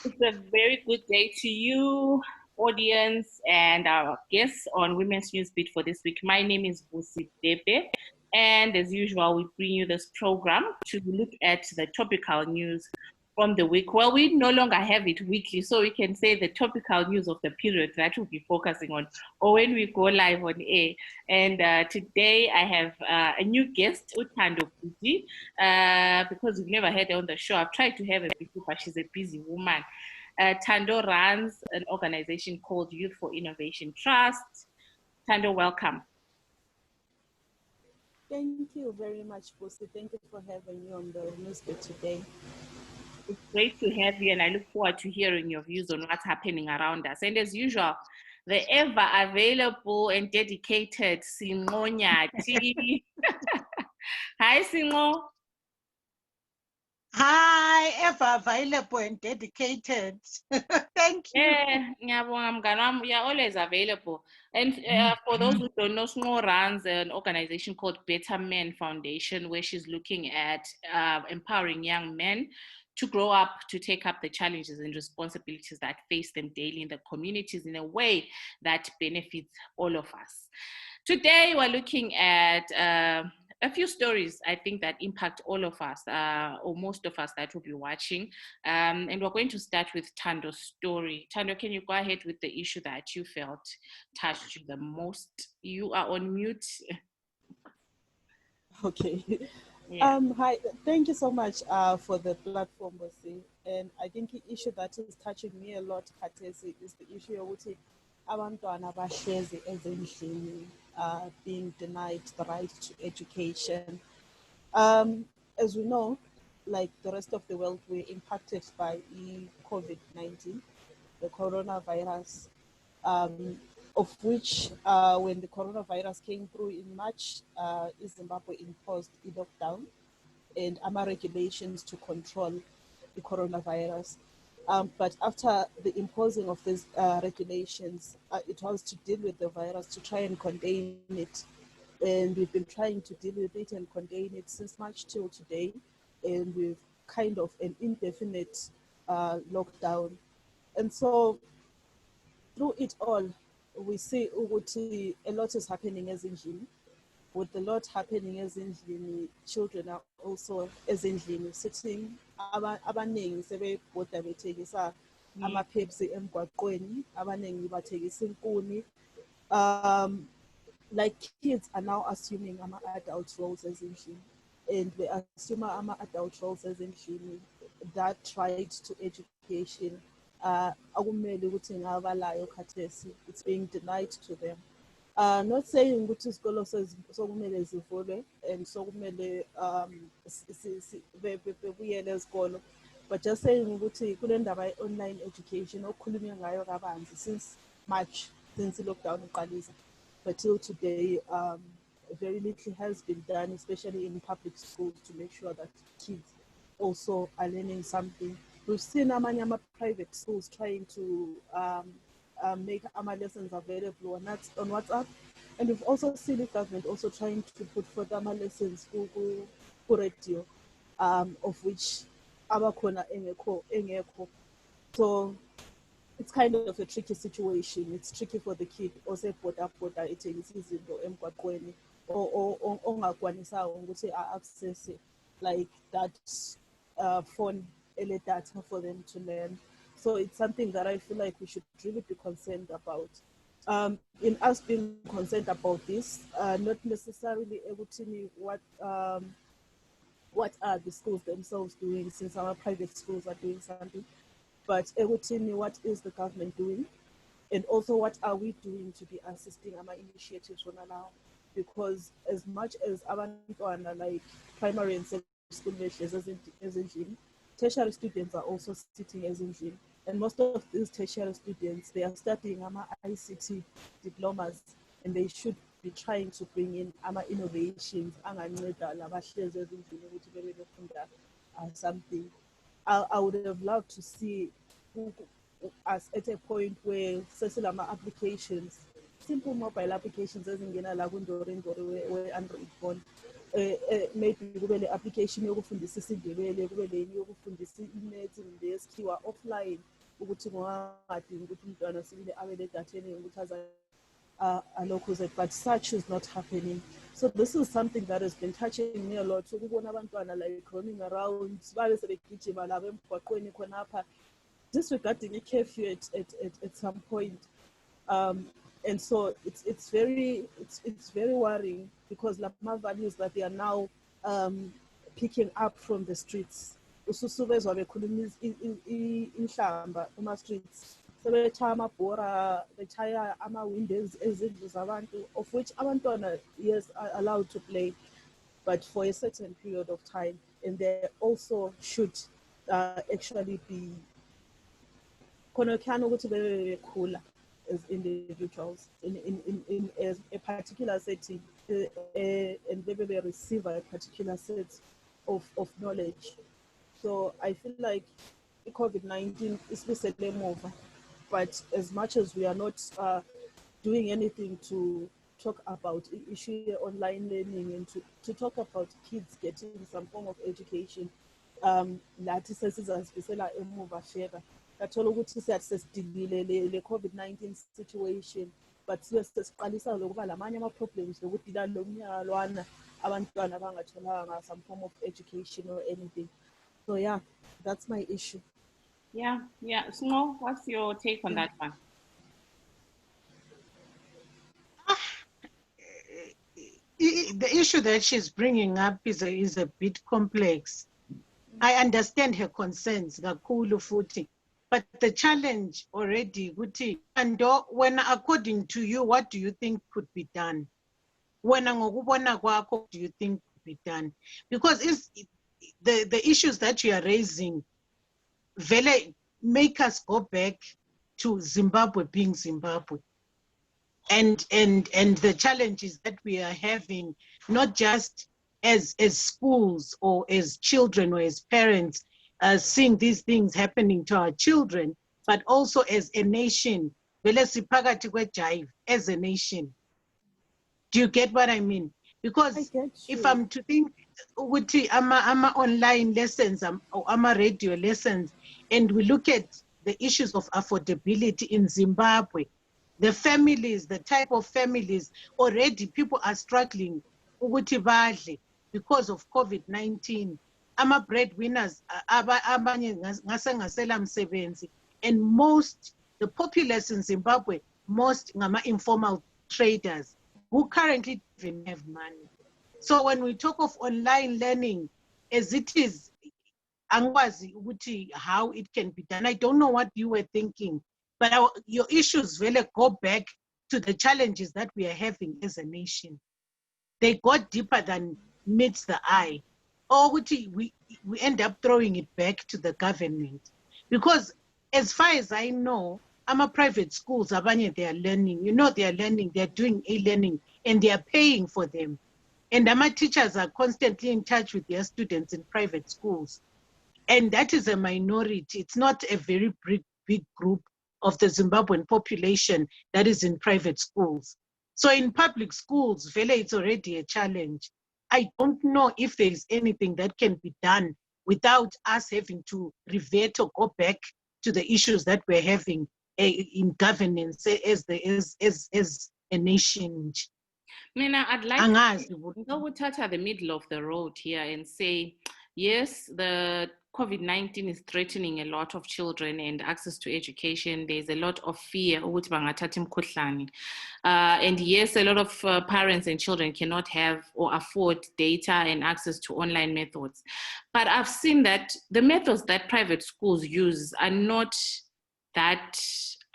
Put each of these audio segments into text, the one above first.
It's a very good day to you, audience, and our guests on Women's Newsbeat for this week. My name is Busi Depe, and as usual, we bring you this program to look at the topical news from the week. Well, we no longer have it weekly, so we can say the topical news of the period that we'll be focusing on, or when we go live on air. And today I have a new guest, Utando Buti, because we've never had her on the show. I've tried to have her before, but she's a busy woman. Tando runs an organization called Youth for Innovation Trust. Tando, welcome. Thank you very much, Busi. Thank you for having me on the newsbit today. It's great to have you, and I look forward to hearing your views on what's happening around us. And as usual, the ever available and dedicated Singo Nyati. Hi, Singo. Hi, ever available and dedicated. Thank you. Yeah, you're always available. And for those who don't know, Singo runs an organization called Better Men Foundation, where she's looking at empowering young men to grow up, to take up the challenges and responsibilities that face them daily in the communities in a way that benefits all of us. Today, we're looking at a few stories, I think, that impact all of us, or most of us that will be watching. And we're going to start with Tando's story. Tando, can you go ahead with the issue that you felt touched you the most? You are on mute. Okay. Yeah. Hi. Thank you so much for the platform, Busi. And I think the issue that is touching me a lot, Katesi, is the issue of abantwana abahlezi ezindlini being denied the right to education. As we know, like the rest of the world, we're impacted by COVID-19, the coronavirus, of which when the coronavirus came through in March, Zimbabwe imposed a lockdown and regulations to control the coronavirus. But after the imposing of these regulations, it was to deal with the virus, to try and contain it. And we've been trying to deal with it and contain it since March till today. And we've kind of an indefinite lockdown. And so through it all, we see a lot is happening as in with a lot happening as in children are also as in sitting abaningi sebebhoda bethekisa amaphepsi emgwaqweni, abaningi bathekisa inkuni. Like kids are now assuming adult roles as in and we assume adult roles as in that tried to education akumele ukuthi ngabalayo khathesi, it's being denied to them. Not saying ukuthi isikolo sokumele zivulwe and sokumele bebuyele esikolo, but just saying ukuthi kule ndaba online education okukhulunywe ngayo kabanzi since March, since lockdown iqalisa, but till today very little has been done, especially in public schools, to make sure that kids also are learning something. We've seen amanye private schools trying to make our lessons available on WhatsApp. And we've also seen the government also trying to put forth our lessons for radio, of which abakhona engekho. So it's kind of a tricky situation. It's tricky for the kid also bhoda ethengisa izinto emgwaqweni ongakwanisayo ukuthi access like that phone ele data for them to learn. So it's something that I feel like we should really be concerned about. In us being concerned about this, not necessarily able to know what are the schools themselves doing, since our private schools are doing something, but able to know what is the government doing, and also what are we doing to be assisting our initiatives now. Because as much as abantwana like primary and secondary school as in gym, tertiary students are also sitting as in gym. And most of these tertiary students, they are studying ICT diplomas, and they should be trying to bring in innovations something. I would have loved to see us at a point where Sesilama applications, simple mobile applications, as in where Android phone, maybe kube le application yokufundisa isiNdebele, kube le yokufundisa imaths ngesikhiwa offline, ukuthi kungadingi ukuthi umntwana sibile abe nedatha eningi ukuthi aze alokhuze, but such is not happening. So this is something that has been touching me a lot. So kubona abantwana like roaming around, babe sebegijima la emgwaqweni khonapha, disregarding a curfew at some point. And so it's very worrying, because my values that they are now picking up from the streets. Ususubezwa bekhuluma inhlamba kuma streets. Sebetshaya amabhora, betshaya ama-windows ezindlu zabantu, of which abantwana, yes, are allowed to play, but for a certain period of time. And they also should actually be cooler as individuals in a particular setting, and they receive a particular set of knowledge. So I feel like COVID-19 is basically over, but as much as we are not doing anything to talk about the issue of online learning and to talk about kids getting some form of education, lathi sesizasibisela emuva further. Kathola ukuthi siyasesidilile le COVID-19 situation, but sesiqalisa lokuba lamanye ama-problems lokudila lo mnyaka lwana abantwana abangatholanga some form of education or anything. So yeah, that's my issue. Yeah. Smo, what's your take on that one? The issue that she's bringing up is a bit complex. I understand her concerns, kakhulu futhi. But the challenge already, and when according to you, what do you think could be done? When ngokubona kwakho, do you think could be done? Because it's the issues that you are raising vele make us go back to Zimbabwe being Zimbabwe. And the challenges that we are having, not just as schools or as children or as parents, seeing these things happening to our children, but also as a nation, as a nation. Do you get what I mean? Because if I'm to think, ama online lessons or ama radio lessons, and we look at the issues of affordability in Zimbabwe, the families, the type of families, already people are struggling because of COVID-19. Ama breadwinners, and most, the populace in Zimbabwe, most informal traders who currently even have money. So when we talk of online learning, as it is, how it can be done, I don't know what you were thinking, but your issues really go back to the challenges that we are having as a nation. They go deeper than meets the eye. Or we end up throwing it back to the government. Because as far as I know, private schools, they are learning, they are learning, they're doing e-learning, and they are paying for them. And teachers are constantly in touch with their students in private schools. And that is a minority. It's not a very big group of the Zimbabwean population that is in private schools. So in public schools, vele, it's already a challenge. I don't know if there is anything that can be done without us having to revert or go back to the issues that we're having in governance as a nation. Mina, I'd like to touch at the middle of the road here and say, yes, the COVID-19 is threatening a lot of children and access to education. There's a lot of fear. And yes, a lot of parents and children cannot have or afford data and access to online methods. But I've seen that the methods that private schools use are not that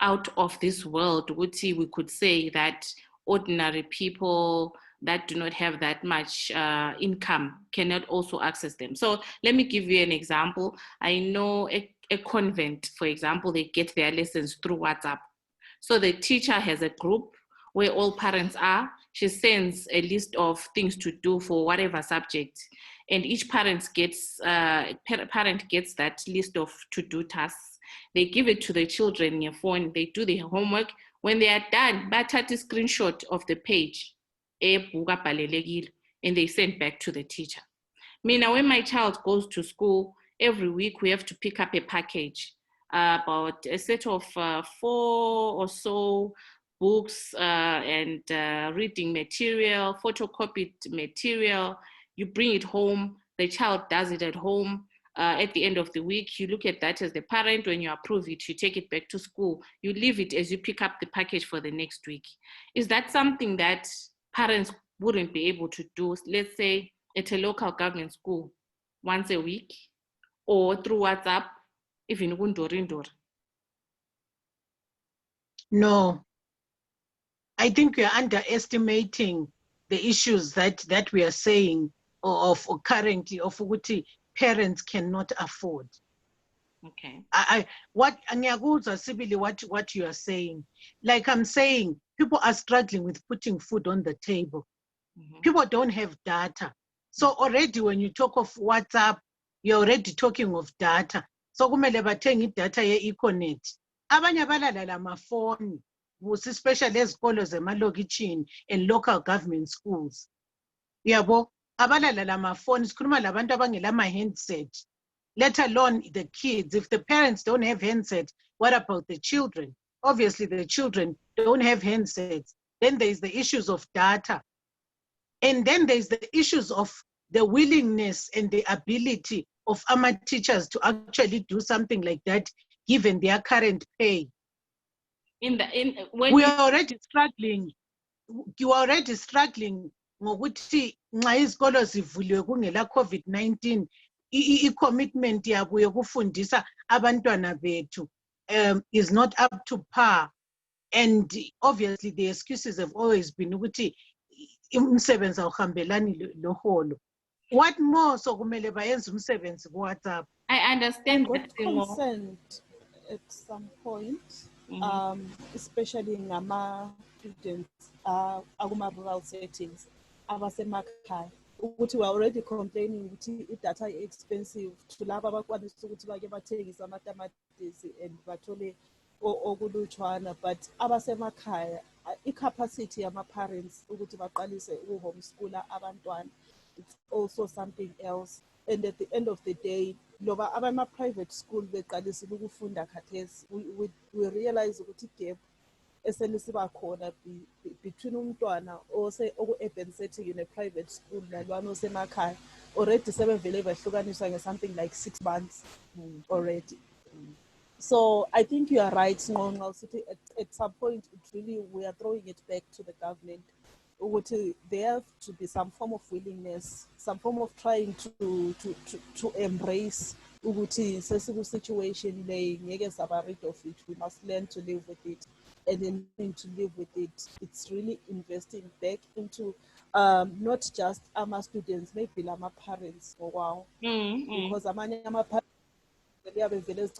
out of this world. We could say that ordinary people that do not have that much income cannot also access them. So let me give you an example. I know a convent, for example, they get their lessons through WhatsApp. So the teacher has a group where all parents are. She sends a list of things to do for whatever subject. And each parent gets that list of to-do tasks. They give it to the children in your phone. They do their homework. When they are done, bathatha a screenshot of the page, and and they send back to the teacher. Now, when my child goes to school, every week we have to pick up a package, about a set of 4 or so books and reading material, photocopied material. You bring it home, the child does it at home. At the end of the week, you look at that as the parent. When you approve it, you take it back to school. You leave it as you pick up the package for the next week. Is that something that parents wouldn't be able to do, let's say at a local government school, once a week, or through WhatsApp, even kundorindor? No, I think we are underestimating the issues that we are saying of currently of what parents cannot afford. Okay. What you are saying, like I'm saying, people are struggling with putting food on the table. Mm-hmm. People don't have data. So already when you talk of WhatsApp, you're already talking of data. So kumele bathenge data ye-Econet. Abanye balala lamafoni, especially ezikolo zemalokitshini and local government schools. Yabo, abalala lamafoni, sikhuluma labantu abangela ama-handset. Let alone the kids. If the parents don't have handsets, what about the children? Obviously, the children don't have handsets. Then there's the issues of data. And then there's the issues of the willingness and the ability of our teachers to actually do something like that, given their current pay. We are already struggling. You are already struggling. Ngokuthi nxa izikolo zivuliwe kungela COVID-19, i-commitment yabo yokufundisa abantwana bethu is not up to par. And obviously the excuses have always been ukuthi umsebenzi awuhambelani loholo. What more sokumele bayenze umsebenzi ku WhatsApp? I understand that concerned at some point, especially ngama students akuma-rural settings abasemakhaya, ukuthi we are already complaining ukuthi i-data expensive to laba abakwanisa ukuthi bake bathengise amatamatisi and bathole okulutshwana, but abasemakhaya i-capacity yama-parents ukuthi baqalise uku-homeschooler abantwana, it's also something else. And at the end of the day, loba abama-private school beqalisile ukufunda khathesi, we realize ukuthi gap eselisiba khona between umntwana oku-urban setting in a private school nalwana osemakhaya, already sebevele behlukaniswa nge-something like 6 months already. So I think you are right, Nqonqa, at some point we are throwing it back to the government. There have to be some form of willingness, some form of trying to embrace ukuthi sesiku situation le ngeke saba rid of it. We must learn to live with it, and then to live with it, it's really investing back into not just our students, maybe our parents for a while, because amanye ama-parents liyabevele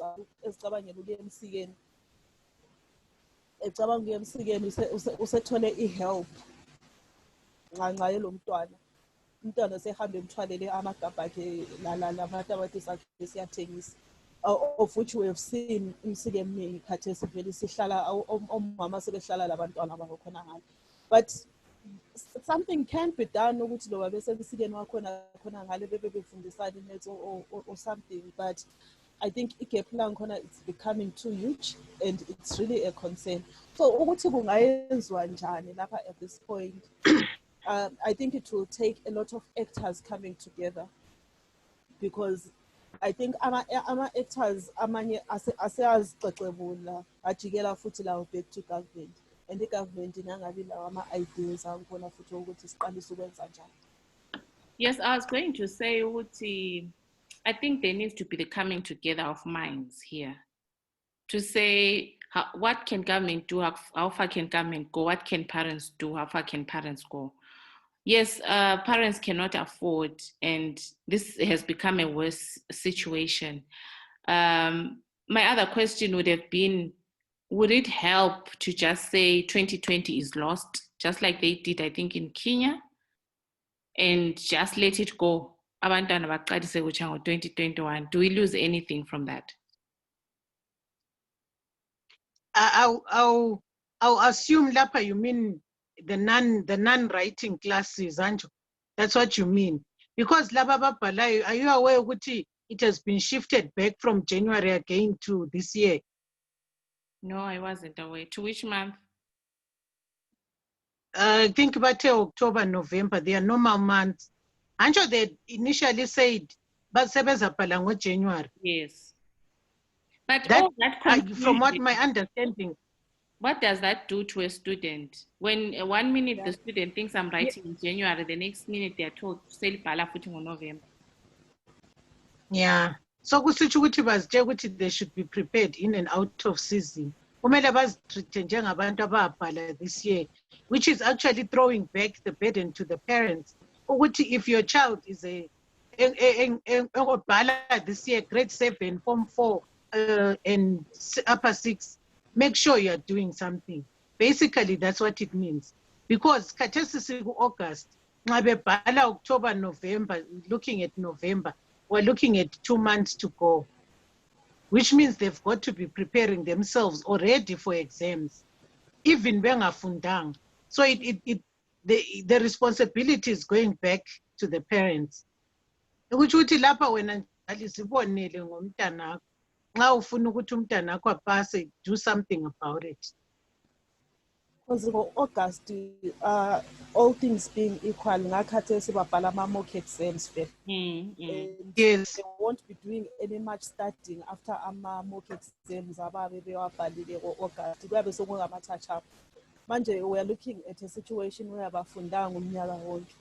ezicabangela ukuya emsikeni, ecabanga ukuya emsikeni usethole i-help nxa yelo umntwana sehambe emthwalele amagabha akhe lamatamatisi akhe siyathengisa, of which we have seen imsike eminingi khathesi vele sihlala omama sebehlala labantwana babo khona ngale. But something can be done ukuthi loba besemsikeni wakhona khona ngale befundisana net or something, but I think igap lankhona it's becoming too huge and it's really a concern. So ukuthi kungayenziwa njani lapha at this point? I think it will take a lot of actors coming together, because I think ama-actors amanye aseyazixexebula ajikela futhi lawo back to government, and the government inangabi lawo ama-ideas angkhona futhi ukuthi siqalise ukwenza njani. Yes, I was going to say ukuthi I think there needs to be the coming together of minds here to say what can government do, how far can government go, what can parents do, how far can parents go. Yes, parents cannot afford, and this has become a worse situation. My other question would have been, would it help to just say 2020 is lost, just like they did, I think, in Kenya, and just let it go? Abantwana baqalise kutsha ngo-2021. Do we lose anything from that? I'll assume lapha you mean the non-writing classes, Anjo. That's what you mean. Because laba babhalayo, are you aware ukuthi it has been shifted back from January again to this year? No, I wasn't aware. To which month? I think about October, November, they are normal months. I'm sure they initially said, but sebezabhala January. Yes. But That, all that from what confusion, my understanding, what does that do to a student? When 1 minute Yeah. the student thinks I'm writing in January, the next minute they're told selibhala futhi November. yeah. So kusitsho ukuthi bazitshela ukuthi they should be prepared in and out of season. Kumele bazitreat njengabantu ababhala this year, which is actually throwing back the burden to the parents. Ukuthi if your child is obhala this year, grade 7, form 4, and upper 6, make sure you are doing something. Basically, that's what it means. Because khathesi August, nxa bebhala October, November, looking at November, we're looking at 2 months to go, which means they've got to be preparing themselves already for exams, even bengafundanga. So the responsibility is going back to the parents. Ukuthi uthi lapha wena njalo sibonele ngomntanakho, nxa ufuna ukuthi umntanakho apase, do something about it. Because August, all things being equal, ngakhathesi babhala ama-mock exams first. And Yes. they won't be doing any much studying after ama-mock exams ababe bewabhalile ngo-August. Kuyabe sekungama-touch up. Manje we are looking at a situation where abafundanga umnyaka wonke.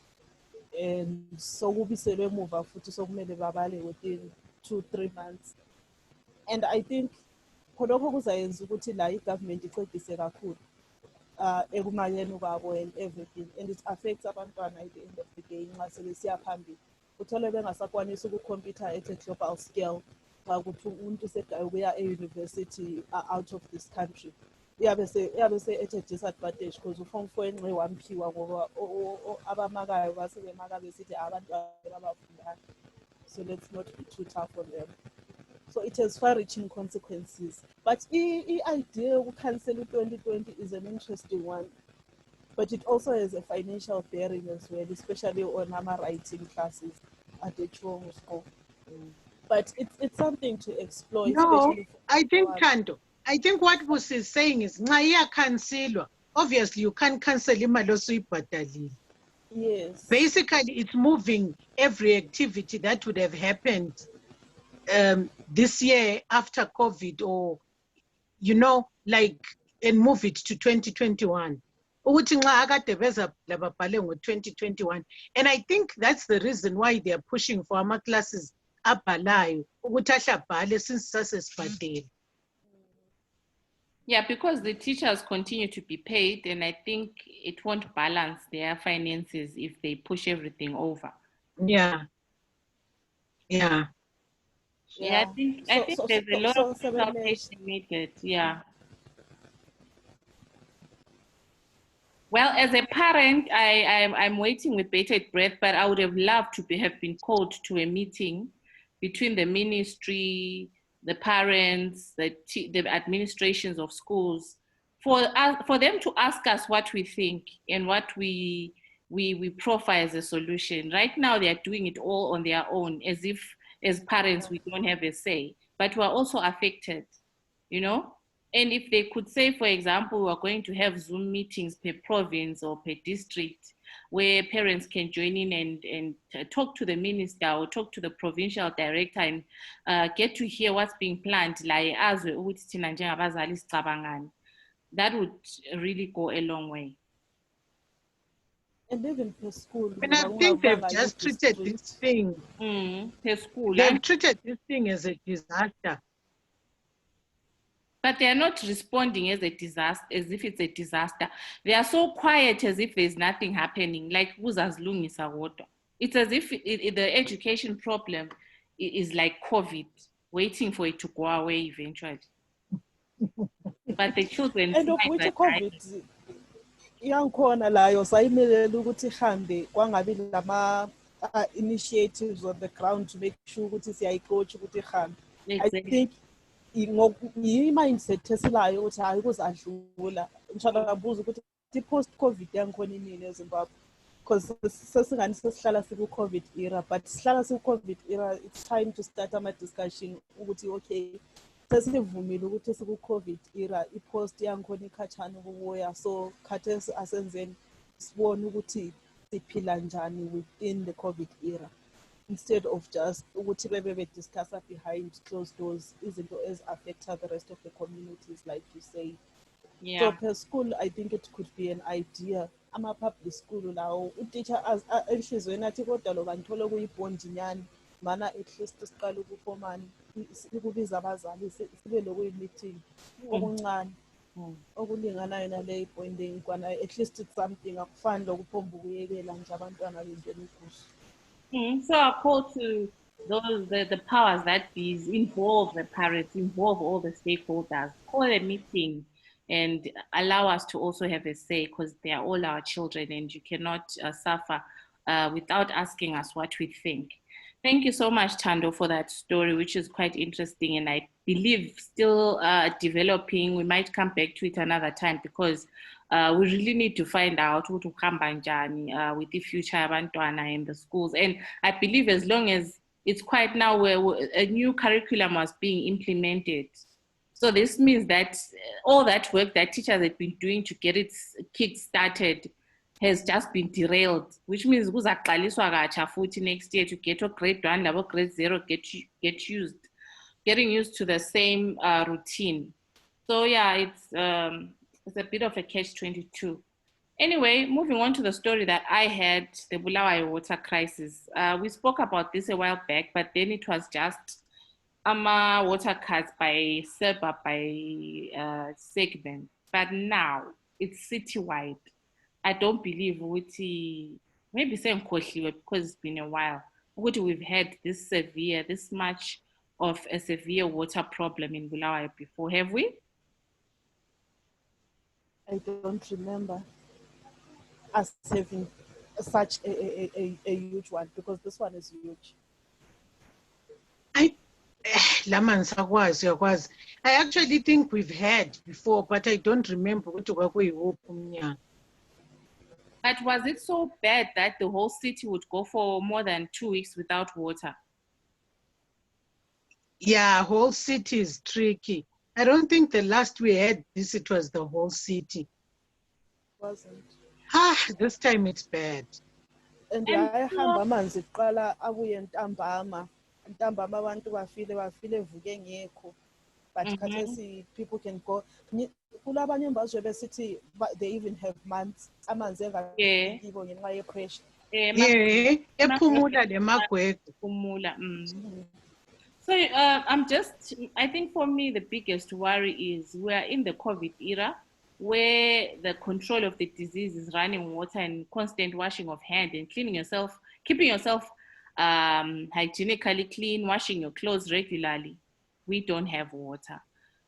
And so kubiselwe emuva futhi sokumele babale within 2-3 months. And I think khonokho kuzayenza ukuthi la i-government icedise kakhulu ekumayeni kwabo and everything, and it affects abantwana at the end of the day nxa sebesiya phambili. Uthole bengasakwanisa ukukhompyutha at a global scale xa kuthi umuntu usebuya e-university out of this country. Iyabe se at a disadvantage because uform 4 enxe wamphiwa ngoba abamakayo basebemaka besithi abantwana abafundanga. So let's not be too tough on them. So it has far-reaching consequences. But the idea of cancelling 2020 is an interesting one. But it also has a financial bearing as well, especially on our writing classes at the Chong school. But it's something to explore. No, I think, Kando, I think what Busi is saying is, nxa cancelwa, obviously you can't cancel imali osuyibhadalile. Yes. Basically, it's moving every activity that would have happened this year after COVID, or, like, and move it to 2021. Ukuthi nxa akade bezabhala babhale ngo-2021. And I think that's the reason why they are pushing for ama-classes abhalayo, ukuthi ahle abhale since sasesibhadele. Yeah, because the teachers continue to be paid, and I think it won't balance their finances if they push everything over. Yeah. Yeah, I think there's a lot of consultation needed. Yeah. Well, as a parent, I'm waiting with bated breath, but I would have loved to have been called to a meeting between the ministry, the parents, the administrations of schools, for them to ask us what we think and what we profile as a solution. Right now, they are doing it all on their own, as if as parents we don't have a say, but we're also affected, And if they could say, for example, we're going to have Zoom meetings per province or per district where parents can join in and talk to the minister or talk to the provincial director and get to hear what's being planned, like that would really go a long way. And even per school. And I think they've just treated this thing. Per school. They've treated this thing as a disaster. But they are not responding as a disaster, as if it's a disaster. They are so quiet as if there's nothing happening, like uzazilungisa water. It's as if the education problem is like COVID, waiting for it to go away eventually. But the children... And of which COVID, iyankhona layo sayimelela ukuthi ihambe kwangabi lama initiatives on the ground to make sure ukuthi siyayicoach ukuthi ihambe. I think i-mindset esilayo ukuthi hayi kuzadlula. Inshallah ngabuza ukuthi i-post-COVID yankhona inini eZimbabwe. because sesingani sesihlala siku-COVID era, but sihlala siku-COVID era, it's time to start ama-discussion ukuthi okay, sesivumile ukuthi siku-COVID era, i-post yangikhona ikhatshana ukubuya, so khathesi asenzeni sibone ukuthi siphila njani within the COVID era, instead of just ukuthi bebe discussa behind closed doors izinto affect the rest of the communities, like you say. Yeah. So per school, I think it could be an idea. I'm a public school now. Teacher as enhlizweni athi kodwa lo banthola kuyibhondi nyani mana at least siqala ukufomana ukubiza abazali sibe lokuyi-meeting okuncane okulinganayo nale ibhonding kwana at least it's something akufani lokuphomba ukuyekela nje abantwana bengena ikuso. So I call to those the powers that be, involve the parents, involve all the stakeholders, call a meeting and allow us to also have a say, because they are all our children and you cannot suffer without asking us what we think. Thank you so much, Tando, for that story, which is quite interesting and I believe still developing. We might come back to it another time because we really need to find out who to come banjani with the future abantwana in the schools. And I believe as long as it's quite now where a new curriculum was being implemented. So this means that all that work that teachers have been doing to get it kick-started has just been derailed, which means kuzaqaliswa katsha futhi next year to get to grade 1, level grade 0, getting used to the same routine. So yeah, it's a bit of a catch-22. Anyway, moving on to the story that I had, the Bulawayo water crisis. We spoke about this a while back, but then it was just water cuts by SERBA, by segment. But now it's citywide. I don't believe maybe same because it's been a while. We've had this much of a severe water problem in Bulawayo before, have we? I don't remember us having such a huge one, because this one is huge. I actually think we've had before, but I don't remember. But was it so bad that the whole city would go for more than 2 weeks without water? Yeah, whole city is tricky. I don't think the last we had this, it was the whole city. Wasn't. This time it's bad. And I hamba amanzi qala abuye ntambama abantu bafile vuke ngekho, but khathesi people can go kulabanye embazwe besithi they even have months amanzi engayibo ngenxa ye-pressure. Ephumula lemagwegwe. So I think for me, the biggest worry is we're in the COVID era where the control of the disease is running water and constant washing of hands and cleaning yourself, keeping yourself hygienically clean, washing your clothes regularly. We don't have water.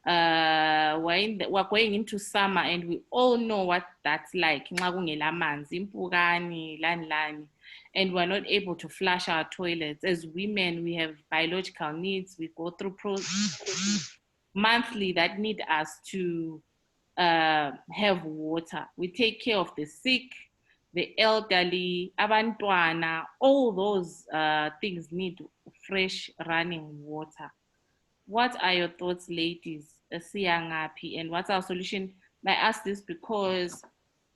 We're going into summer and we all know what that's like. And we're not able to flush our toilets. As women, we have biological needs. We go through processes monthly that need us to have water. We take care of the sick, the elderly, abantwana, all those things need fresh running water. What are your thoughts, ladies? And what's our solution? I ask this because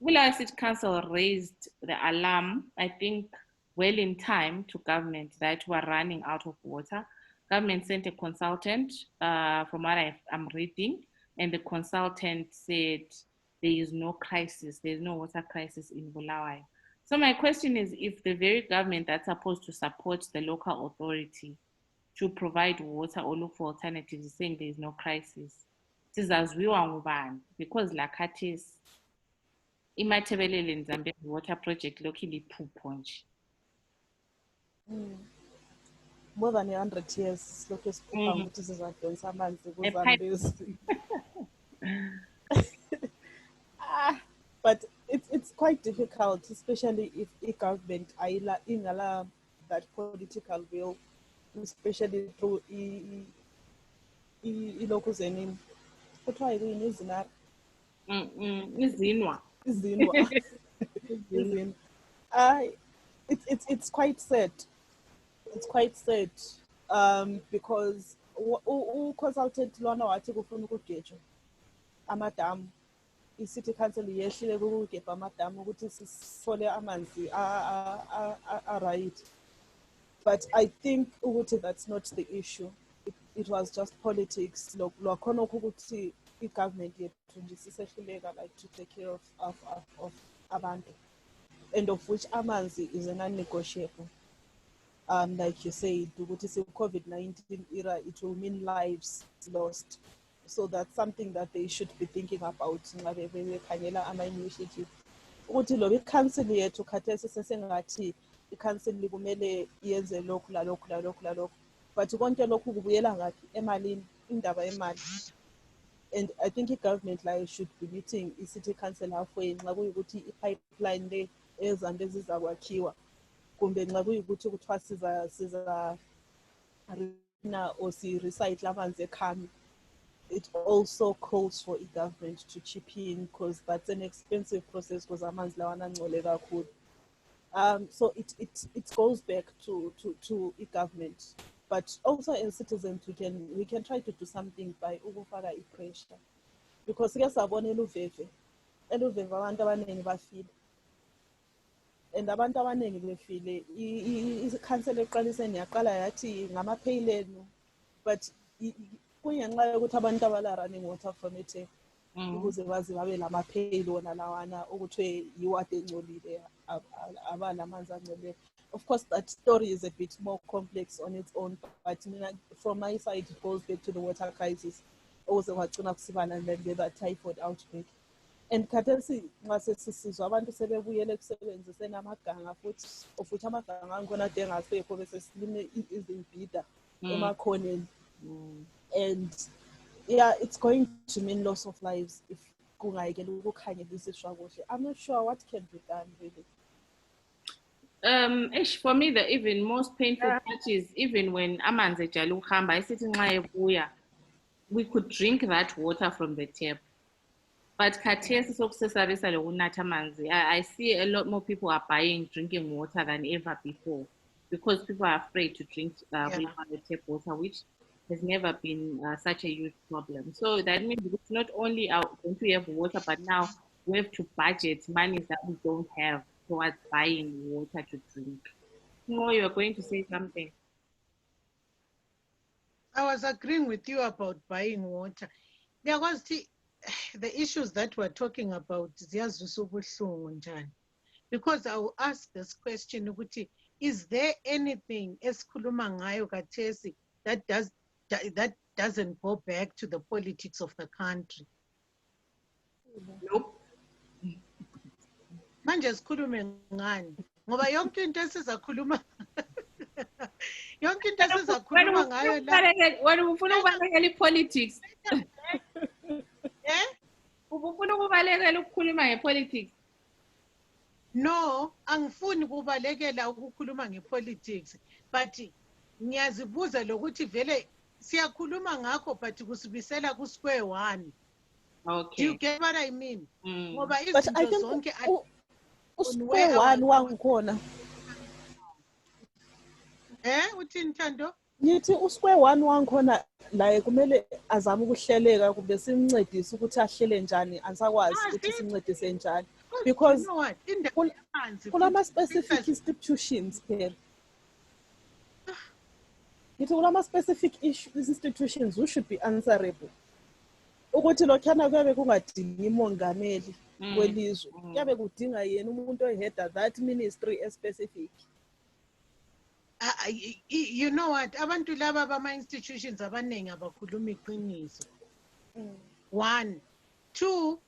Bulawayo City Council raised the alarm, I think, well in time to government that we're running out of water. Government sent a consultant, from what I'm reading, and the consultant said there is no crisis, there's no water crisis in Bulawayo. So my question is, if the very government that's supposed to support the local authority to provide water or look for alternatives is saying there is no crisis, because Lakatis, imathebelele Zambia water project locally punch. More than 100 years, but it's quite difficult, especially if a government in that political will, especially through local zenin. What are you using? It's quite sad. It's quite sad because consultant lona wathi kufuna ukugejwa amadamu i-city council yehlile kukugebha amadamu ukuthi sisole amanzi right. But I think ukuthi that's not the issue. It was just politics. Lokhona ukuthi i-government yethu nje sisehluleka like to take care of abantu, and of which amanzi is a non-negotiable. Like you said, ukuthi COVID-19 era, it will mean lives lost. So that's something that they should be thinking about. Bekhangela ama-initiative ukuthi lo i-council yethu khathesi sesengathi i-council likumele yenze lokhu lalokhu, but konke lokhu kubuyela ngaphi? Emalini, indaba yemali. And I think i-government like should be meeting i-city council halfway nxa kuyikuthi i-pipeline le ezande zizakwakhiwa, kumbe nxa kuyikuthi kuthiwa siza or si-recycle amanzi ekhami. It also calls for e-government to chip in, because that's an expensive process because amanzi lawana angcole kakhulu. So it goes back to e-government, but also as citizens we can try to do something by ukufaka i-pressure, because ke sabona eluveve abantu abaningi bafile, and abantu abaningi befile i-council eqaliseni yaqala yathi ngama-paylenu, but kungenxa yokuthi abantu abala running water from ethe ukuze baze babe lama-payl wona lawana ukuthi yiwade engcolile abala amanzi angcolileyo. Of course, that story is a bit more complex on its own, but from my side, it goes back to the water crisis. Also, and then the typhoid outbreak. And khathesi nxa sesisizwa abantu sebebuyele ekusebenziseni amaganga futhi of which amaganga angkhona ade engasekho bese silime izimbida emakhoneni. And yeah, it's going to mean loss of lives if kungayekela ukukhanyeliswa kuhle. I'm not sure what can be done really. For me, the even most painful part is even when amanzi ejayele ukuhamba isithi nxa ebuya, we could drink that water from the tap. But khathesi sokusesabisa lokunatha amanzi, I see a lot more people are buying drinking water than ever before, because people are afraid to drink the tap water, which has never been such a huge problem. So that means it's not only going to have water, but now we have to budget money that we don't have towards buying water to drink. No, you are going to say something. I was agreeing with you about buying water. There was the issues that we're talking about, because I will ask this question, is there anything esikhuluma ngayo khathesi that doesn't go back to the politics of the country? Nope. Manje sikhulume ngani ngoba yonke into esizakhuluma yonke into esizakhuluma ngayo la wena ufuna ukubalekela politics ufuna ukubalekela ukukhuluma ngepolitics? No, angifuni kubalekela ukukhuluma ngepolitics, but ngiyazibuza lokuthi vele siyakhuluma ngakho but kusibisela ku square one. Okay. Do you get what I mean? But I think square one wangikhona. Uthini Thando? Ngithi usquare one wangikhona la kumele azame ukuhleleka kube simncedise ukuthi ahlele njani, ansakwazi ukuthi simncedise njani, because you know what? kulama specific institutions here. Ngithi kulama specific institutions who should be answerable. Ukuthi lokhana kube kungadingi imongameli welizwe, kuyabe kudinga yena umuntu ohead that ministry specific. You know what? Abantu laba bama institutions abanengi abakhuluma iqiniso. One, two,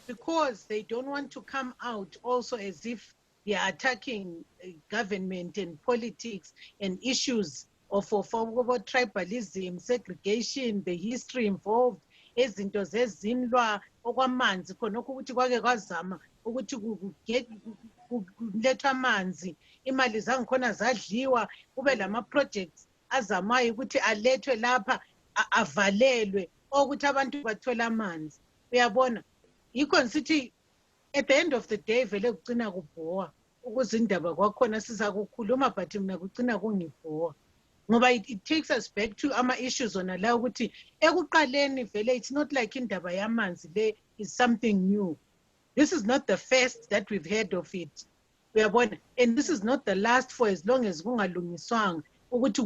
because they don't want to come out also as if they are attacking government and politics and issues of tribalism, segregation, the history involved, ezinto zezinlwa okwamanzi khonokho ukuthi kwake kwazama ukuthi kulethwa amanzi, imali zangikhona zadliwa, kube lama projects azamayo ukuthi alethwe lapha avalelwe ukuthi abantu bathola amanzi. Uyabona, yikho nsithi at the end of the day vele kugcina kubhowa ukuzindaba kwakhona sizakukhuluma but mina kugcina kungibhoka ngoba it takes us back to ama-issues ona la ukuthi ekuqaleni vele it's not like indaba yamanzi le is something new. This is not the first that we've heard of it. Uyabona, and this is not the last for as long as kungalungiswanga ukuthi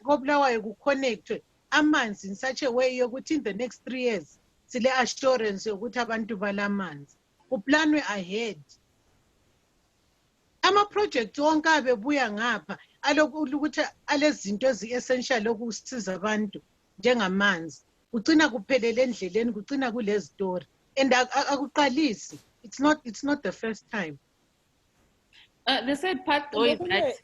koBulawayo kuconnectwe amanzi in such a way yokuthi in the next 3 years sile assurance yokuthi abantu balamanzi kuplanwe ahead. Ama-project wonke abebuya ngapha ukuthi alezinto ezi-essential okusiza abantu njengamanzi kugcina kuphelele endleleni kugcina kule story and akuqalisi. It's not the first time. The sad part though is that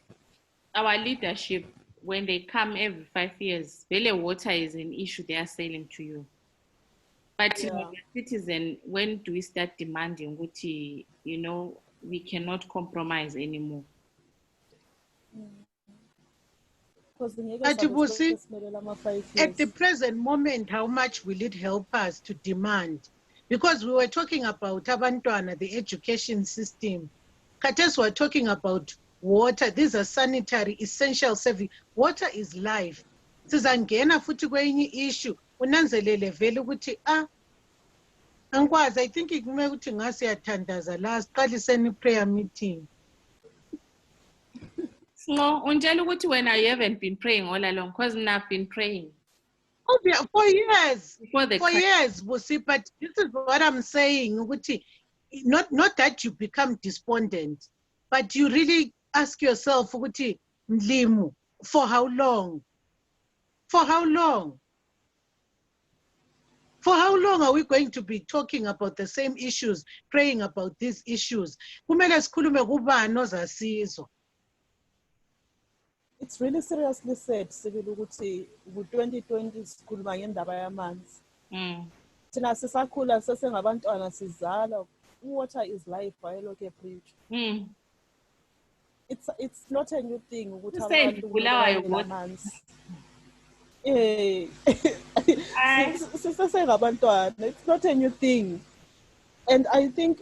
our leadership, when they come every 5 years, really water is an issue they are selling to you. But you know, the citizen, when do we start demanding, Guti, you know, we cannot compromise anymore? At the present moment, how much will it help us to demand? Because we were talking about abantwana, the education system. Kates were talking about water. These are sanitary, essential service. Water is life. Sizangena futhi kwenye issue. Unanzelele vele ukuthi angikwazi, I think ikume ukuthi ngase yathandaza la siqaliseni prayer meeting. No, unjalo ukuthi when I haven't been praying all along, because I've been praying. Oh, yeah, for years, Busi, but this is what I'm saying. Not that you become despondent, but you really ask yourself, Mlimu, for how long? For how long? For how long are we going to be talking about the same issues, praying about these issues? It's really seriously said, Sibili ukuthi ku-2020 sikhuluma ngendaba yamanzi. Thina sisakhula sesengabantwana sizala, water is life, bayilokhu preach. It's not a new thing ukuthi abantu balamanzi. Sisengabantwana, it's not a new thing. And I think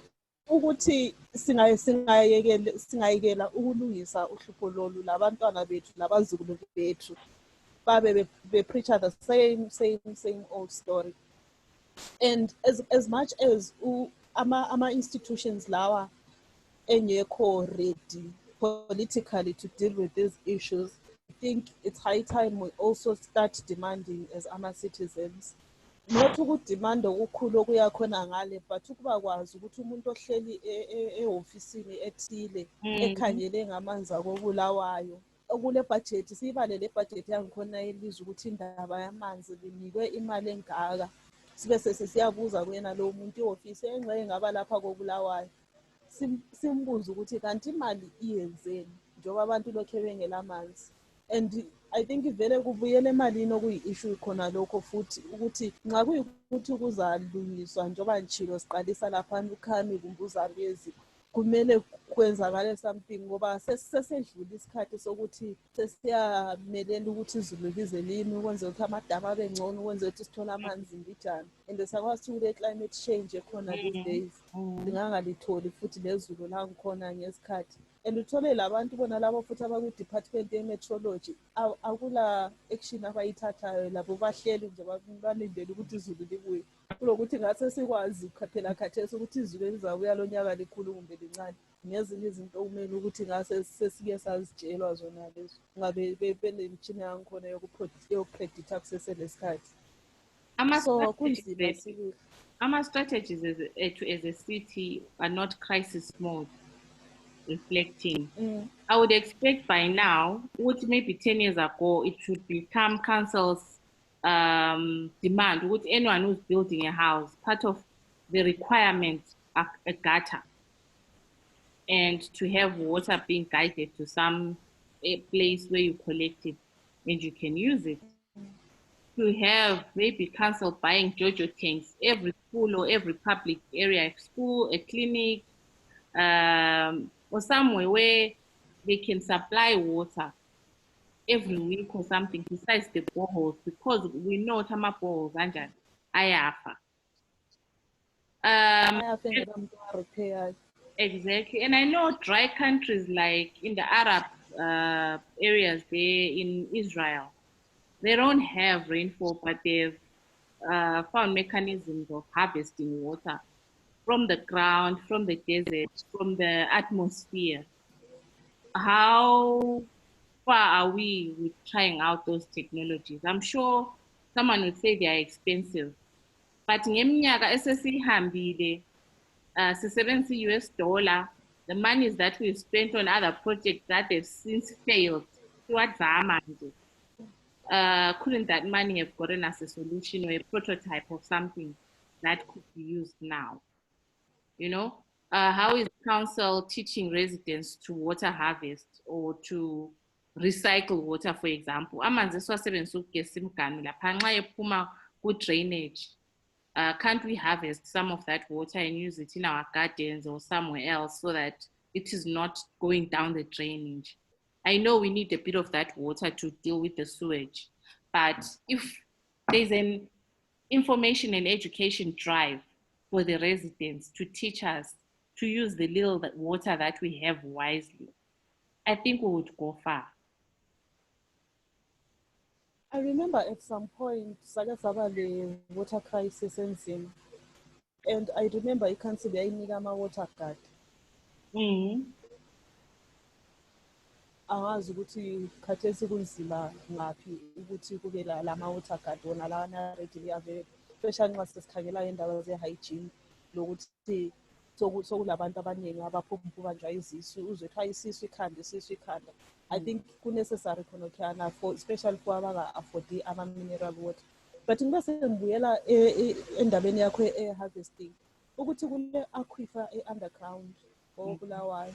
ukuthi singayekela ukulungisa uhlupho lolu labantwana bethu labazukulu bethu babe preacher the same old story. And as much as ama institutions lawa engekho ready politically to deal with these issues, I think it's high time we also start demanding as ama citizens. Not ukudemand okukhulu okuyakhona ngale, but ukuba kwazi ukuthi umuntu ohleli e-ofisini ethile ekhangele ngamanzi akoBulawayo okule budget sibale le budget yangikhona elizwe ukuthi indaba yamanzi linikwe imali engaka sibe sesiyabuza kuyena lo muntu i-office engxenye ngaba lapha koBulawayo simbuza ukuthi kanti imali iyenzeni njengoba abantu lokho bengelamanzi. And I think vele kubuyele emalini okuyi-issue khona lokho futhi ukuthi nxa kuyikuthi kuzalungiswa njengoba njilo siqalisa laphana ukhami kumbuza lezi kumele kwenzakale something ngoba sesedlula isikhathi sokuthi sesiyamelela ukuthi izulu lize lini ukwenzela ukuthi amadama abe ngcono ukwenzela ukuthi sithole amanzi mbijana. And sakwazi ukuthi climate change ekhona these days lingangalitholi futhi lezulu la ngikhona ngesikhathi. And uthole labantu bona labo futhi abakwi-department ye-meteorology akula action abayithathayo labo bahleli nje balindele ukuthi izulu libuye kulokuthi ngase sikwazi phela khathesi ukuthi izulu lizabuya lo nyaka likhulu kumbe lincane. Ngezinye izinto kumele ukuthi ngase sesike sazitshelwa zona lezo ngabe benemtshini yangikhona yokupredict kuseselesikhathi. So kunzima sibili. Ama-strategies as a city are not crisis mode. Reflecting. I would expect by now, which maybe 10 years ago, it should become council's demand, with anyone who's building a house, part of the requirement of a gutter, and to have water being guided to some place where you collect it and you can use it. To have maybe council buying JoJo tanks, every school or every public area, a school, a clinic, or somewhere where they can supply water every week or something besides the boreholes, because we know Tama boreholes and Exactly. And I know dry countries like in the Arab areas there in Israel, they don't have rainfall, but they've found mechanisms of harvesting water from the ground, from the desert, from the atmosphere. How far are we with trying out those technologies? I'm sure someone would say they are expensive, but ngeminyaka esesihambile sisebenzisa i-US dollar, the monies that we've spent on other projects that have since failed, siwadzama nje. Couldn't that money have gotten us a solution or a prototype of something that could be used now? You know, how is council teaching residents to water harvest or to recycle water, for example? Amanzi esiwasebenzisa ukugesa imiganu lapha nxa ephuma ku-drainage. Can't we harvest some of that water and use it in our gardens or somewhere else so that it is not going down the drainage? I know we need a bit of that water to deal with the sewage, but if there's an information and education drive for the residents to teach us to use the little water that we have wisely, I think we would go far. I remember at some point, Sagasaba, the water crisis enzima. And I remember i-council yayinika ama-water guard. Angazi ukuthi khathesi kunzima ngaphi ukuthi kube lama-water guard wona lawana readily available, especially nxa sesikhangela indaba ze-hygiene lokuthi sokulabantu abaningi abaphumpubanjwa izisu uzwe kuthiwa isisu ikhanda. I think ku-necessary khona khuyana for especially for abanga-afford ama-mineral water. But ngibe sengibuyela endabeni yakho e-harvesting ukuthi kule aquifer e-underground oBulawayo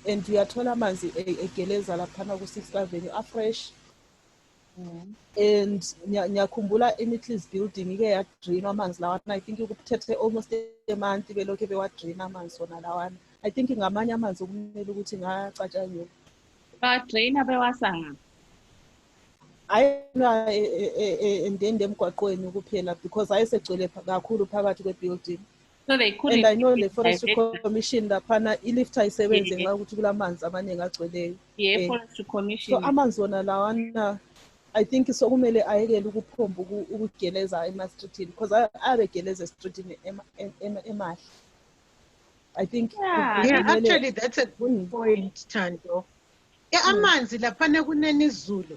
and uyathola amanzi egeleza laphana ku-6 Avenue afresh. And ngiyakhumbula i-Mitchells building ike yadrainwa amanzi lawana. I think ukuthethe almost a month belokhu bewadraina amanzi wona lawana. I think ngamanye amanzi okumele ukuthi ngacatshanyelwa. Badraina bewasanga? Ayina endende emgwaqweni kuphela because ayesegcwele kakhulu phakathi kwe-building. So they couldn't. And I know the Forestry Commission laphana i-lift ayisebenze nxa ukuthi kulamanzi amaningi agcweleyo. Yeah, Forestry Commission. So amanzi wona lawana I think sokumele ayekele ukuphomba ukugeleza ema-streetini because abegeleza streetini emahle. I think yeah, actually that's a good point, Thando. Yeah, amanzi laphana kunenizulu.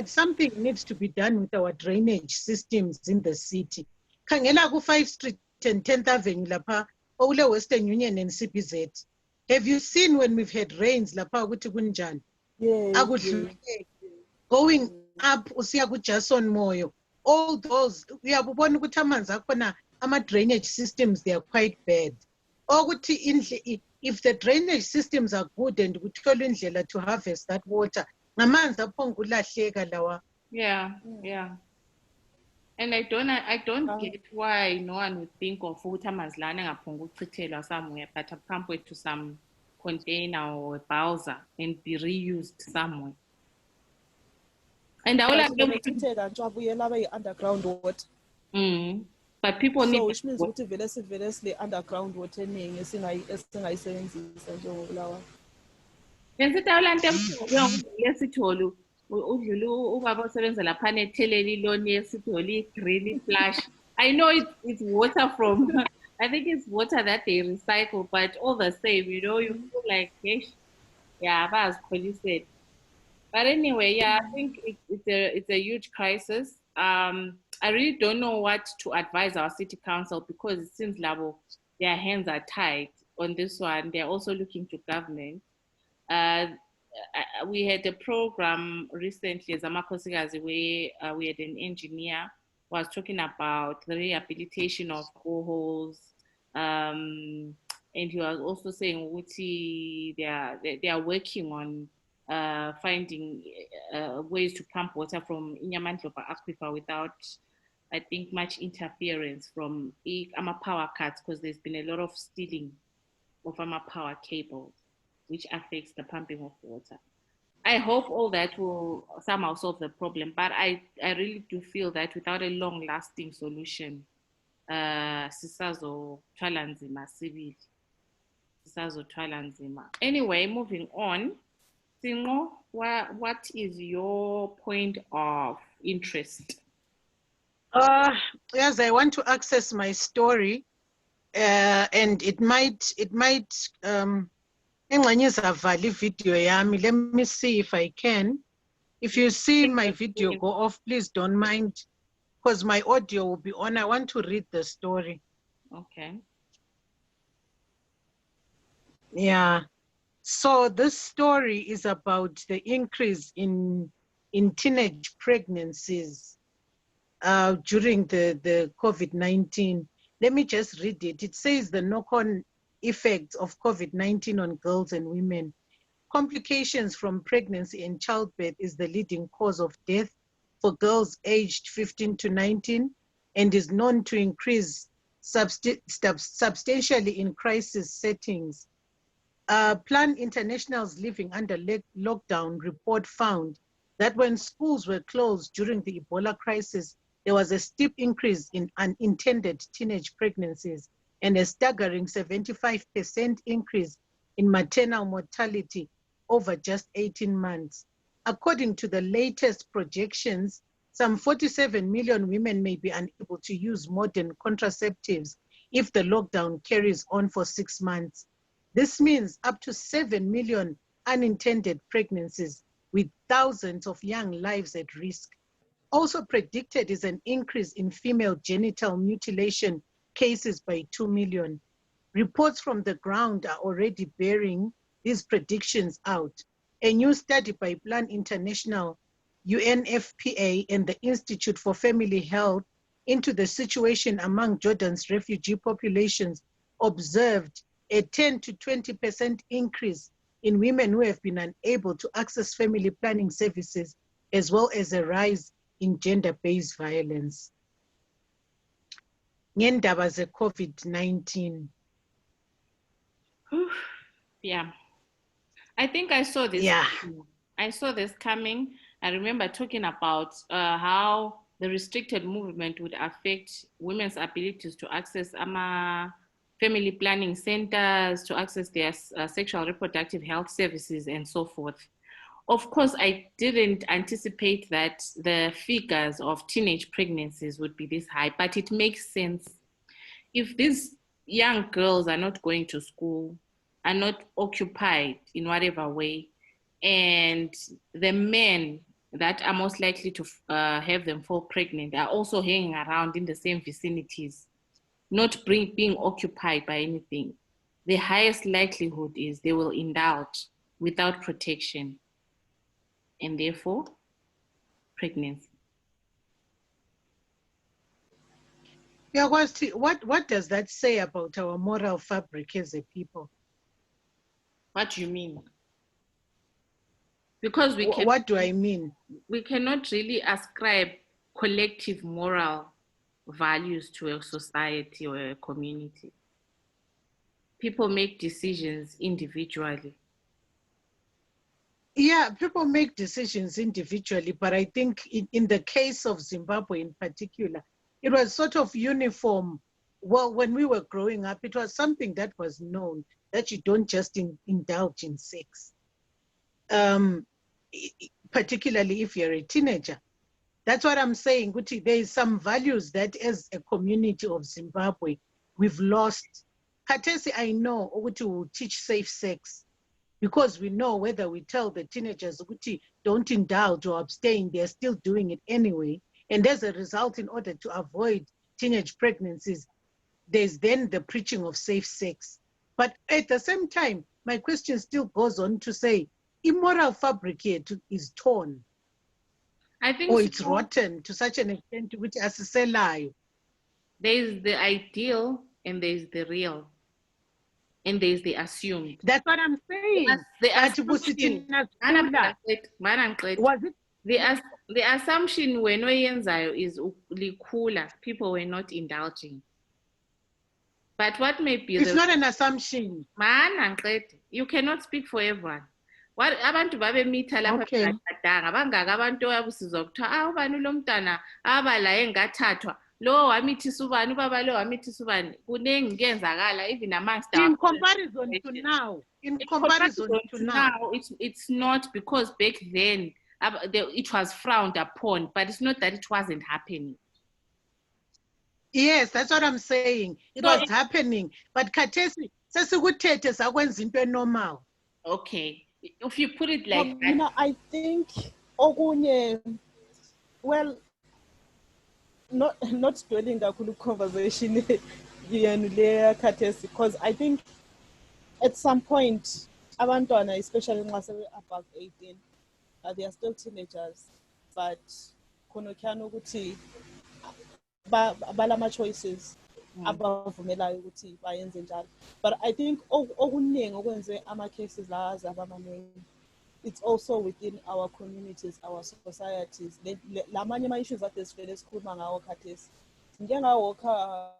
Something needs to be done with our drainage systems in the city. Khangela ku 5 Street and 10th Avenue lapha okule Western Union and CBZ. Have you seen when we've had rains lapha ukuthi kunjani? Yeah. Going up usiya ku Jason Moyo. All those uyabona ukuthi amanzi akhona ama drainage systems they are quite bad. Okuthi if the drainage systems are good and kutholwa indlela to harvest that water ngamanzi aphongulahleka lawa. Yeah. And I don't get why no one would think of ukuthi amanzi lana engaphonga ukuchithelwa somewhere but pumped to some container or a bowser and be reused somewhere. And I will have underground water. But people need, which means ukuthi vele underground water eningi esingayisebenzisa njengobulawayo. Ngensitawulante yesitholo udlulu ubaba osebenza lapha nethelela iloni yesitholo i-green flash. I know it's water from I think it's water that they recycle, but all the same, you know, you feel like yeah, bazikholisile. But anyway, yeah, I think it's a huge crisis. I really don't know what to advise our city council because it seems like their hands are tied on this one. They're also looking to government. We had a program recently as Amakosikazi where we had an engineer who was talking about the rehabilitation of boreholes. And he was also saying they are working on finding ways to pump water from Inyamandloba Aquifer without, I think, much interference from power cuts because there's been a lot of stealing of power cables, which affects the pumping of water. I hope all that will somehow solve the problem, but I really do feel that without a long-lasting solution, sisazothwala nzima sibili. Sisazothwala nzima. Anyway, moving on. Sinqo, what is your point of interest? Yes, I want to access my story, and it might video yami. Let me see if I can. If you see my video go off, please don't mind, because my audio will be on. I want to read the story. Okay. Yeah. So this story is about the increase in teenage pregnancies during the COVID-19. Let me just read it. It says the knock-on effects of COVID-19 on girls and women. Complications from pregnancy and childbirth is the leading cause of death for girls aged 15 to 19 and is known to increase substantially in crisis settings. Plan International's Living Under Lockdown report found that when schools were closed during the Ebola crisis, there was a steep increase in unintended teenage pregnancies and a staggering 75% increase in maternal mortality over just 18 months. According to the latest projections, some 47 million women may be unable to use modern contraceptives if the lockdown carries on for 6 months. This means up to 7 million unintended pregnancies with thousands of young lives at risk. Also predicted is an increase in female genital mutilation cases by 2 million. Reports from the ground are already bearing these predictions out. A new study by Plan International, UNFPA, and the Institute for Family Health into the situation among Jordan's refugee populations observed a 10 to 20% increase in women who have been unable to access family planning services, as well as a rise in gender-based violence. Ngendaba ze COVID-19. Yeah. I think I saw this. Yeah. I saw this coming. I remember talking about how the restricted movement would affect women's abilities to access family planning centers, to access their sexual reproductive health services, and so forth. Of course, I didn't anticipate that the figures of teenage pregnancies would be this high, but it makes sense. If these young girls are not going to school, are not occupied in whatever way, and the men that are most likely to have them fall pregnant are also hanging around in the same vicinities, not being occupied by anything, the highest likelihood is they will indulge without protection, and therefore pregnancy. Yeah, what does that say about our moral fabric as a people? What do you mean? Because what do I mean? We cannot really ascribe collective moral values to a society or a community. People make decisions individually. Yeah, people make decisions individually, but I think in the case of Zimbabwe in particular, it was sort of uniform. Well, when we were growing up, it was something that was known, that you don't just indulge in sex, particularly if you're a teenager. That's what I'm saying, Guti. There is some values that as a community of Zimbabwe, we've lost. Katesi, I know, Guti will teach safe sex, because we know whether we tell the teenagers, Guti, don't indulge or abstain, they're still doing it anyway. And as a result, in order to avoid teenage pregnancies, there's then the preaching of safe sex. But at the same time, my question still goes on to say, immoral fabric here is torn. I think or it's rotten to such an extent which asiselayo. There is the ideal and there is the real. And there is the assumed. That's what I'm saying. The assumption when is likhula, people were not indulging. But what may be it's not an assumption. You cannot speak for everyone. What abantu babemitha lapha okay. Bangaka abantu abusizwa kuthiwa ubani lo mntana abala engathathwa lo wamithi subani, ubaba lo wamithi subani. Kuningi kuyenzakala even amongst our In comparison to generation. now, In comparison to now, it's not, because back then it was frowned upon, but it's not that it wasn't happening. Yes, that's what I'm saying. It So was happening, but khathesi sesikuthethe sakwenza into enormal. Okay, if you put it like that. Mina, I think okunye, well, not dwelling kakhulu conversation yenu le khathesi, because I think at some point abantwana, especially nxa sebe above 18, they are still teenagers, but khonokhiyana ukuthi balama choices abavumelayo ukuthi bayenze njalo. But I think okuningi okwenze ama cases la azabamaningi, it's also within our communities, our societies. Lamanye ama issues that sivele sikhuluma ngawo khathesi. Ngike ngawalka,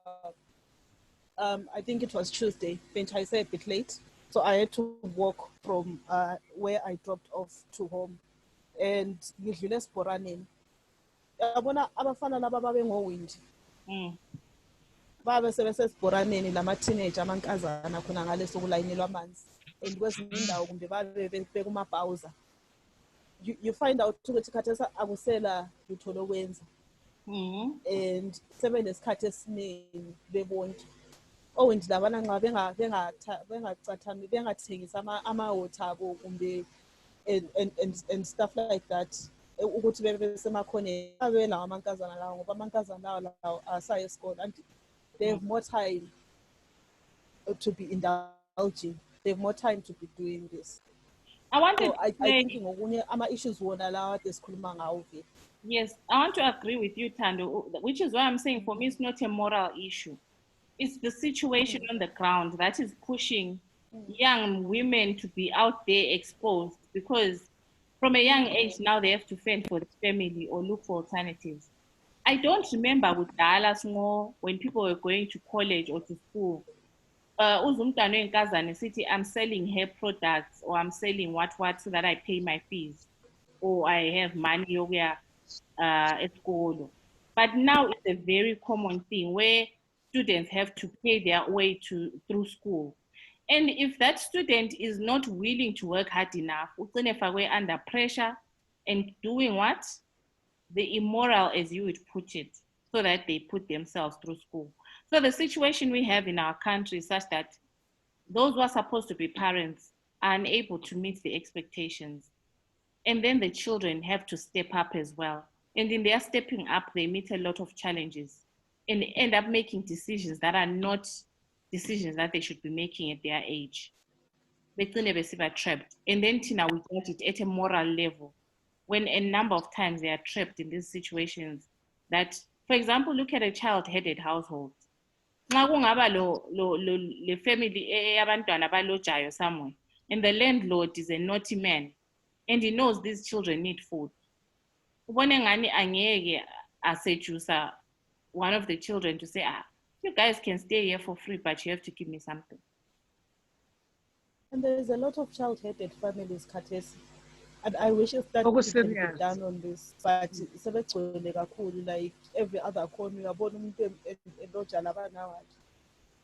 I think it was Tuesday, I said a bit late, so I had to walk from where I dropped off to home, and ngidlule esiboraneni. Yabona abafana laba babe ngowindi. Babe sebesesiboraneni lama teenager amankazana khona ngale sokulayinelwa amanzi, and kwezinye indawo kumbe babe bekumabhawuza. You find out ukuthi khathesa akusela lutho lokwenza, and sebe nesikhathi esiningi bebonke. Owindi labana nxa bengathengisa ama-water abo kumbe and stuff like that, ukuthi bebe semakhoneni abe lawo amankazana lawo, ngoba amankazana lawo asaye esikole and they have more time to be indulging, they have more time to be doing this. I think ngokunye ama issues wona lawa esikhuluma ngawo ke. Yes, I want to agree with you, Thando, which is why I'm saying for me it's not a moral issue. It's the situation on the ground that is pushing young women to be out there exposed, because from a young age now they have to fend for the family or look for alternatives. I don't remember with Dallas more when people were going to college or to school. Uzumntwana wenkazana sithi, I'm selling hair products, or I'm selling what so that I pay my fees, or I have money yokuya at school. But now it's a very common thing where students have to pay their way through school. And if that student is not willing to work hard enough, we're under pressure and doing what? The immoral, as you would put it, so that they put themselves through school. So the situation we have in our country is such that those who are supposed to be parents are unable to meet the expectations. And then the children have to step up as well. And in their stepping up, they meet a lot of challenges and end up making decisions that are not decisions that they should be making at their age. They are trapped. And then Tina, we got it at a moral level, when a number of times they are trapped in these situations that, for example, look at a child-headed household. Le family somewhere, and the landlord is a naughty man, and he knows these children need food. One of the children to say, you guys can stay here for free, but you have to give me something. And there is a lot of child-headed families, khathesi, and I wish that could be done on this, but sebegcwele kakhulu, like every other corner uyabona umuntu eloja labana wakhe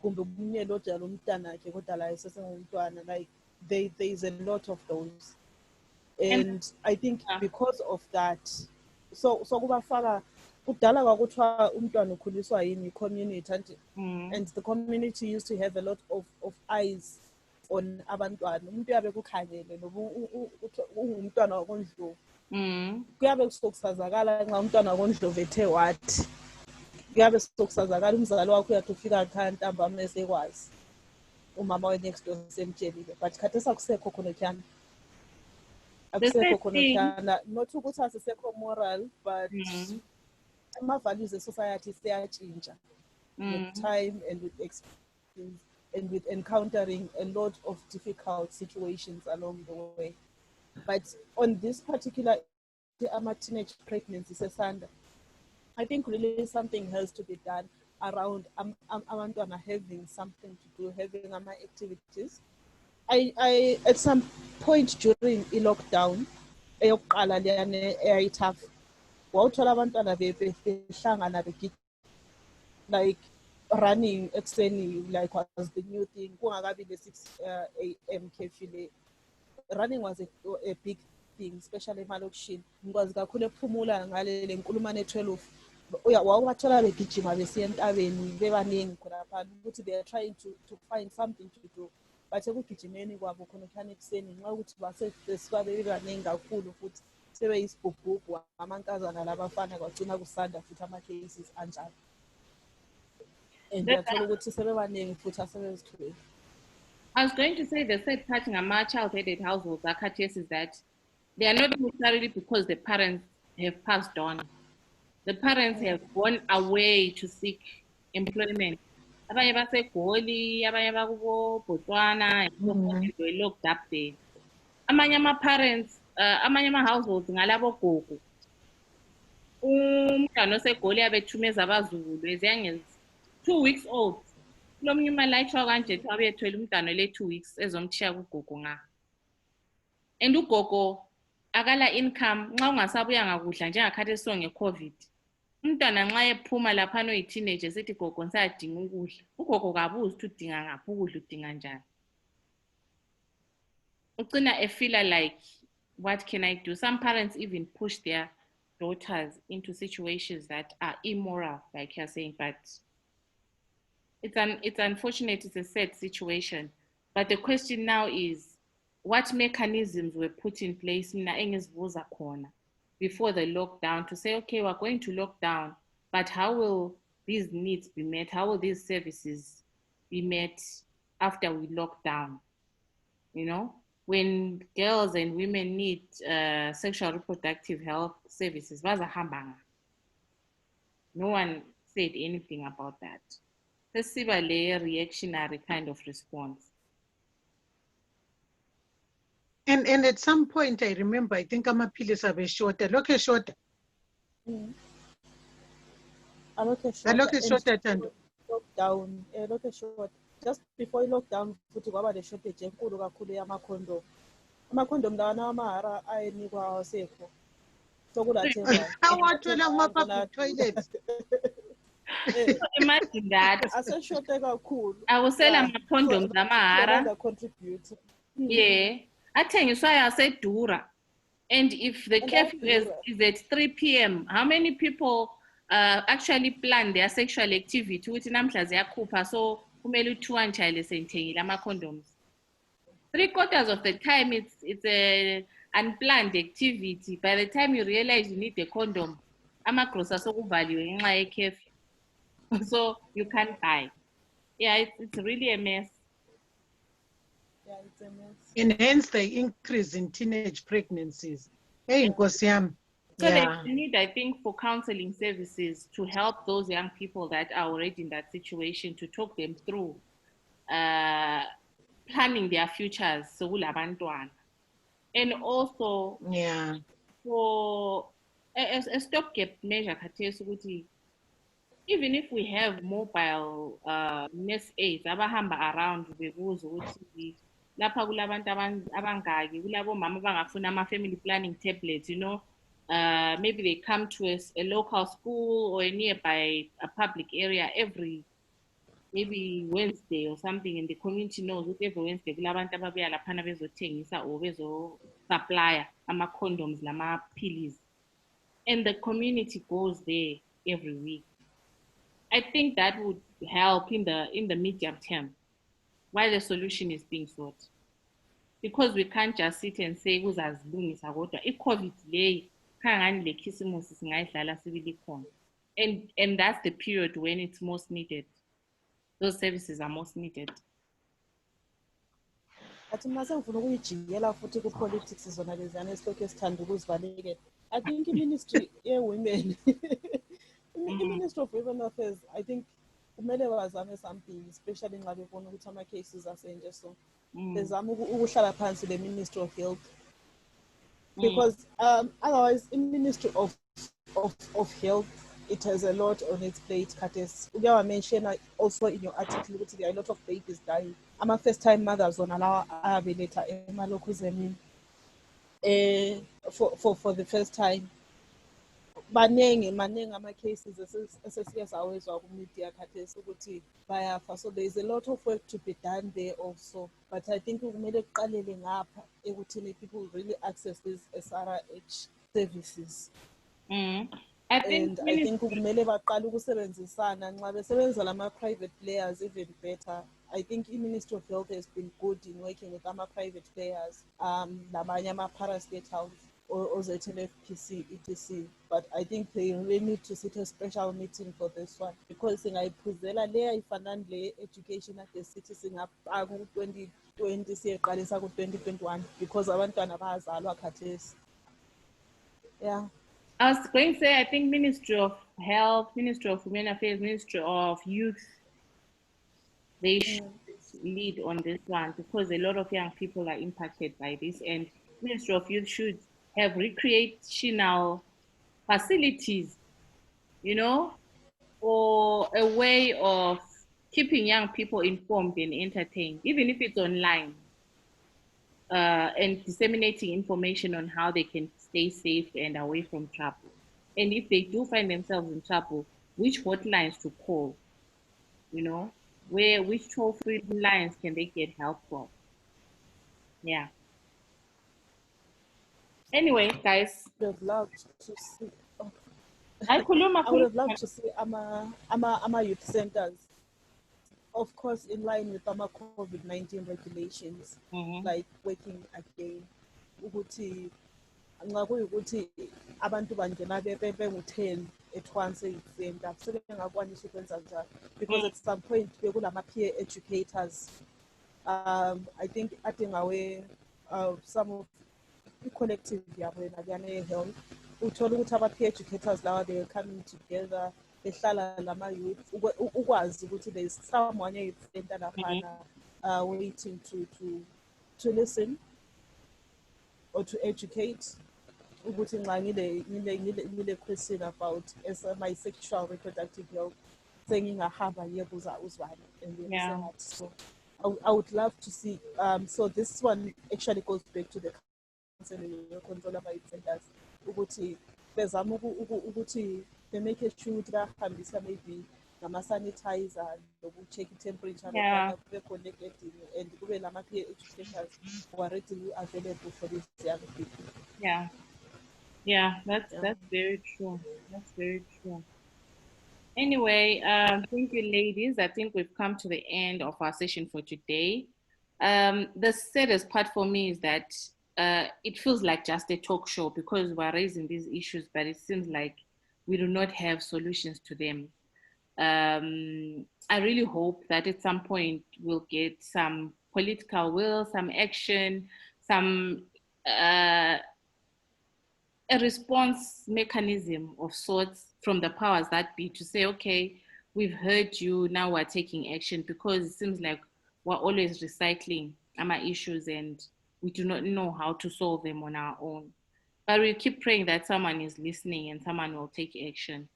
kumbe umunye eloja lo mntana wakhe kodwa la esesengumntwana, like there is a lot of those, and I think because of that, so kubafaka kudala kwakuthiwa umntwana ukhuliswa yini community, and the community used to have a lot of eyes on abantwana. Umuntu yabe kukhanyele noba ungumntwana wakondlovu, kuyabe kusokusazakala nxa umntwana wakondlovu ethe wathi, kuyabe sokusazakala umzali wakho uyathi ufika khaya ntambama esekwazi umama we next door semtshelile, but khathesi akusekho khonokhiyana, akusekho khonokhiyana, not ukuthi asisekho moral, but ama-values e-society seyatshintsha with time and with experience and with encountering a lot of difficult situations along the way. But on this particular teenage pregnancy, Sesanda, I think really something has to be done around abantwana having something to do, having activities. I at some point during the lockdown, eyokuqala leyana eyayitough, wawuthola abantwana behlangana begida like running ekuseni like was the new thing. Kungakabi le 6 a.m. curfew le. Running was a big thing, especially emalokishini. Ngikwazi kakhulu ekuphumula ngale lenkulumane 12. Wawathola begijima besiya entabeni bebaningi khonapha ukuthi they are trying to find something to do. But ekugijimeni kwabo khona khane ekuseni nxa ukuthi basebesuka bebaningi kakhulu futhi sebeyisibhubhubhu amankazana labafana kwagcina kusanda futhi ama-cases anjalo. And uyathola ukuthi sebebaningi futhi asebezithwele. I was going to say the third part ngama child-headed households akhathesi is that they are not necessarily because the parents have passed on. The parents have gone away to seek employment. Abanye baseGoli, abanye bakubo Botswana, were locked up there. Amanye ama-parents, amanye ama-households ngalabo gogo. Umntwana oseGoli abethumeza abazukulu as young as 2 weeks old. Lo mnye umalayitshwa kanje thi abethwele umntwana le 2 weeks ezomthiya kugogo nga. And ugogo akala income nxa ungasabuya ngakudla njengakhathesi nge-COVID. Umntwana nxa ephuma laphana oyi-teenager sithi gogo ngisayadinga ukudla. Ugogo kabuzi ukuthi udinga ngaphi ukudla udinga njani. Ugcina efila like, what can I do? Some parents even push their daughters into situations that are immoral, like you're saying, but it's unfortunate, it's a sad situation. But the question now is, what mechanisms were put in place before the lockdown to say, okay, we're going to lock down, but how will these needs be met? How will these services be met after we lock down? You know, when girls and women need sexual reproductive health services, no one said anything about that. Let's see a reactionary kind of response. And at some point, I remember, I think amaphilisi abeshota, lokhu eshota. Alokhu eshota Thando. Lockdown, lokhu eshota. Just before lockdown, futhi kwaba le shortage enkulu kakhulu yama-condom. Ama-condom lawana amahara ayenikwa awasekho. Sokulathengwa. Awathola kuma-public toilets. Imagine that. Aseshota kakhulu. Awusela ama-condoms amahara. Contribute. Yeah. Athengiswayo asedura. And if the curfew is at 3 p.m., how many people actually plan their sexual activity? Ukuthi namhla ziyakhupha so kumele uthiwa njalo sengithengile ama-condoms. 3/4 of the time it's a unplanned activity. By the time you realize you need a condom, ama-grocer sokuvaliwe ngenxa ye-curfew. So you can't buy. Yeah, it's really a mess. Yeah, it's a mess. And hence the increase in teenage pregnancies. Hey, Nkosi yami. So they need, I think, for counseling services to help those young people that are already in that situation to talk them through planning their futures. So and also for a stopgap measure, even if we have mobile nurse aides abahamba around bebuza ukuthi lapha kulabantu abangaki kulabo mama abangafuna ama-family planning tablets, you know, maybe they come to a local school or a nearby a public area every maybe Wednesday or something, and the community knows that every Wednesday kulabantu ababuya laphana bezothengisa or bezo-supplya ama-condoms lama-pills, and the community goes there every week. I think that would help in the medium term while the solution is being sought. Because we can't just sit and say, kuzazilungisa kodwa i-COVID le khangani le khisimusi singayidlala sibili khona. And that's the period when it's most needed. Those services are most needed. Athi mina sengifuna ukuyijikela futhi ku-politics zona leziyana esilokhu esithanda ukuzibalekela. I think i-ministry ye-women i-Ministry of Women Affairs, I think kumele bazame something, especially nxa bebona ukuthi ama-cases asenje, so bezame ukuhlala phansi le Ministry of Health, because otherwise i-Ministry of Health, it has a lot on its plate. Uyawa mention also in your article ukuthi there are a lot of babies dying. Ama-first time mothers on lawa ayabeletha emalokuzeni for the first time. maningi ama-cases esesike sawezwa ku-media khathesi ukuthi bayafa, so there is a lot of work to be done there also, but I think kumele kuqalele ngapha ekuthini people really access these SRH services. I And I think kumele baqala ukusebenzisana nxa besebenzisa lama-private players even better. I think i-Ministry of Health has been good in working with ama-private players, labanye ama-parastate health, OZLFPC, etc. But I think they really need to sit a special meeting for this one, because singayiphuzela leya ifanani le education at the city singapaka ku-2020 siyeqalisa ku-2021 because abantwana bayazalwa khathesi. Yeah. I was going to say, I think Ministry of Health, Ministry of Women Affairs, Ministry of Youth, they should lead on this one because a lot of young people are impacted by this, and Ministry of Youth should have recreational facilities, you know, or a way of keeping young people informed and entertained, even if it's online, and disseminating information on how they can stay safe and away from trouble. And if they do find themselves in trouble, which hotlines to call, you know, which toll-free lines can they get help from? Yeah. Anyway, guys. I would have loved to see. I would have loved to see ama youth centers, of course, in line with our COVID-19 regulations, like working again. Ukuthi nxa kuyikuthi abantu bangena bengu-10 at once e-youth center sebengakwanisa ukwenza njalo, because at some point bekulama-peer educators. I think adingawe some of i-collective yabo yena health, uthola ukuthi aba-peer educators lawa they are coming together, behlala lama-youth, ukwazi ukuthi there is someone e-youth center laphana waiting to listen or to educate ukuthi nxa ngile question about my sexual reproductive health sengingahamba ngiyebuza uzwane. And so I would love to see, so this one actually goes back to the counseling control of youth centers, ukuthi bezama ukuthi they make sure ukuthi bahambisa maybe nama-sanitizer noku-check i-temperature, kube connected and kube lama-peer educators who are readily available for these young people. Yeah, that's very true. That's very true. Anyway, thank you, ladies. I think we've come to the end of our session for today. The saddest part for me is that it feels like just a talk show because we're raising these issues, but it seems like we do not have solutions to them. I really hope that at some point we'll get some political will, some action, some a response mechanism of sorts from the powers that be to say, okay, we've heard you, now we're taking action, because it seems like we're always recycling our issues and we do not know how to solve them on our own. But we keep praying that someone is listening and someone will take action.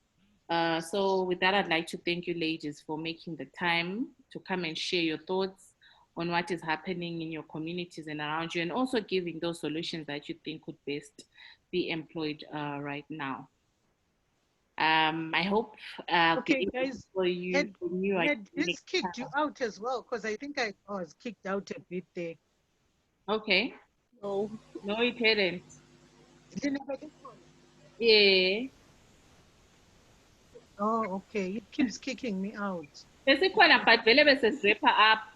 So with that, I'd like to thank you ladies for making the time to come and share your thoughts on what is happening in your communities and around you, and also giving those solutions that you think could best be employed right now. I hope okay, guys, for you. Had this kicked you out as well? Because I think I was kicked out a bit there. Okay. Oh. No, it hadn't. Yeah. Oh, okay. It keeps kicking me out. But wrap up,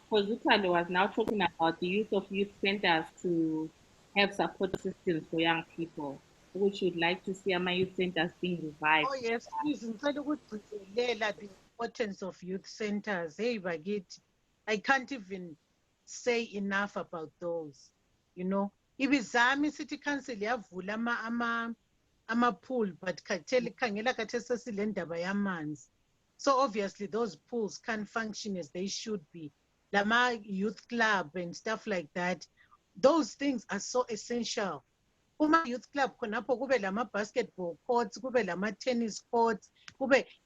because Utando was now talking about the use of youth centers to have support systems for young people, which would like to see our youth centers being revived. Oh, yes, please. The importance of youth centers. Hey, Bagit, I can't even say enough about those. You know, if Izami City Council yavula ama-pool, but khangela khathesi silendaba yamanzi. So obviously those pools can't function as they should be. Lama youth club and stuff like that. Those things are so essential. Uma youth club khonapho kube lama basketball courts, kube lama tennis courts,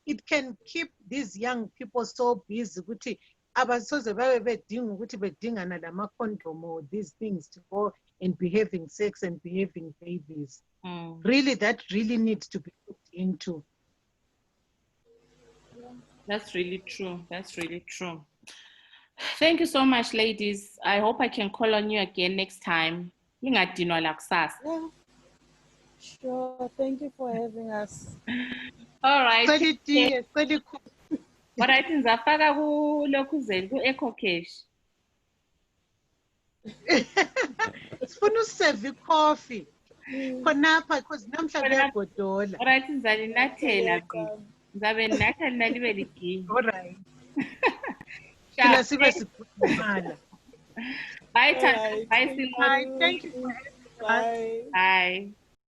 it can keep these young people so busy ukuthi abasoze babe bedinga ukuthi bedingana lama condom or these things to go and be having sex and be having babies. Really, that really needs to be looked into. That's really true. That's really true. Thank you so much, ladies. I hope I can call on you again next time. Ningadinwa lakusasa. Yeah. Sure. Thank you for having us. All right. Cela All right, ngizafaka kulokhuzeli ku-Eco Cash. sifuna userve coffee khonapha because namhla kuyagodola. All right, ngizalinathela mina. Ngizabe ninatha lina libe liginye. All right. Thina sibe sikhulumala. Bye, All right, bye, thank Simone. Thank you for having us. Bye. Bye.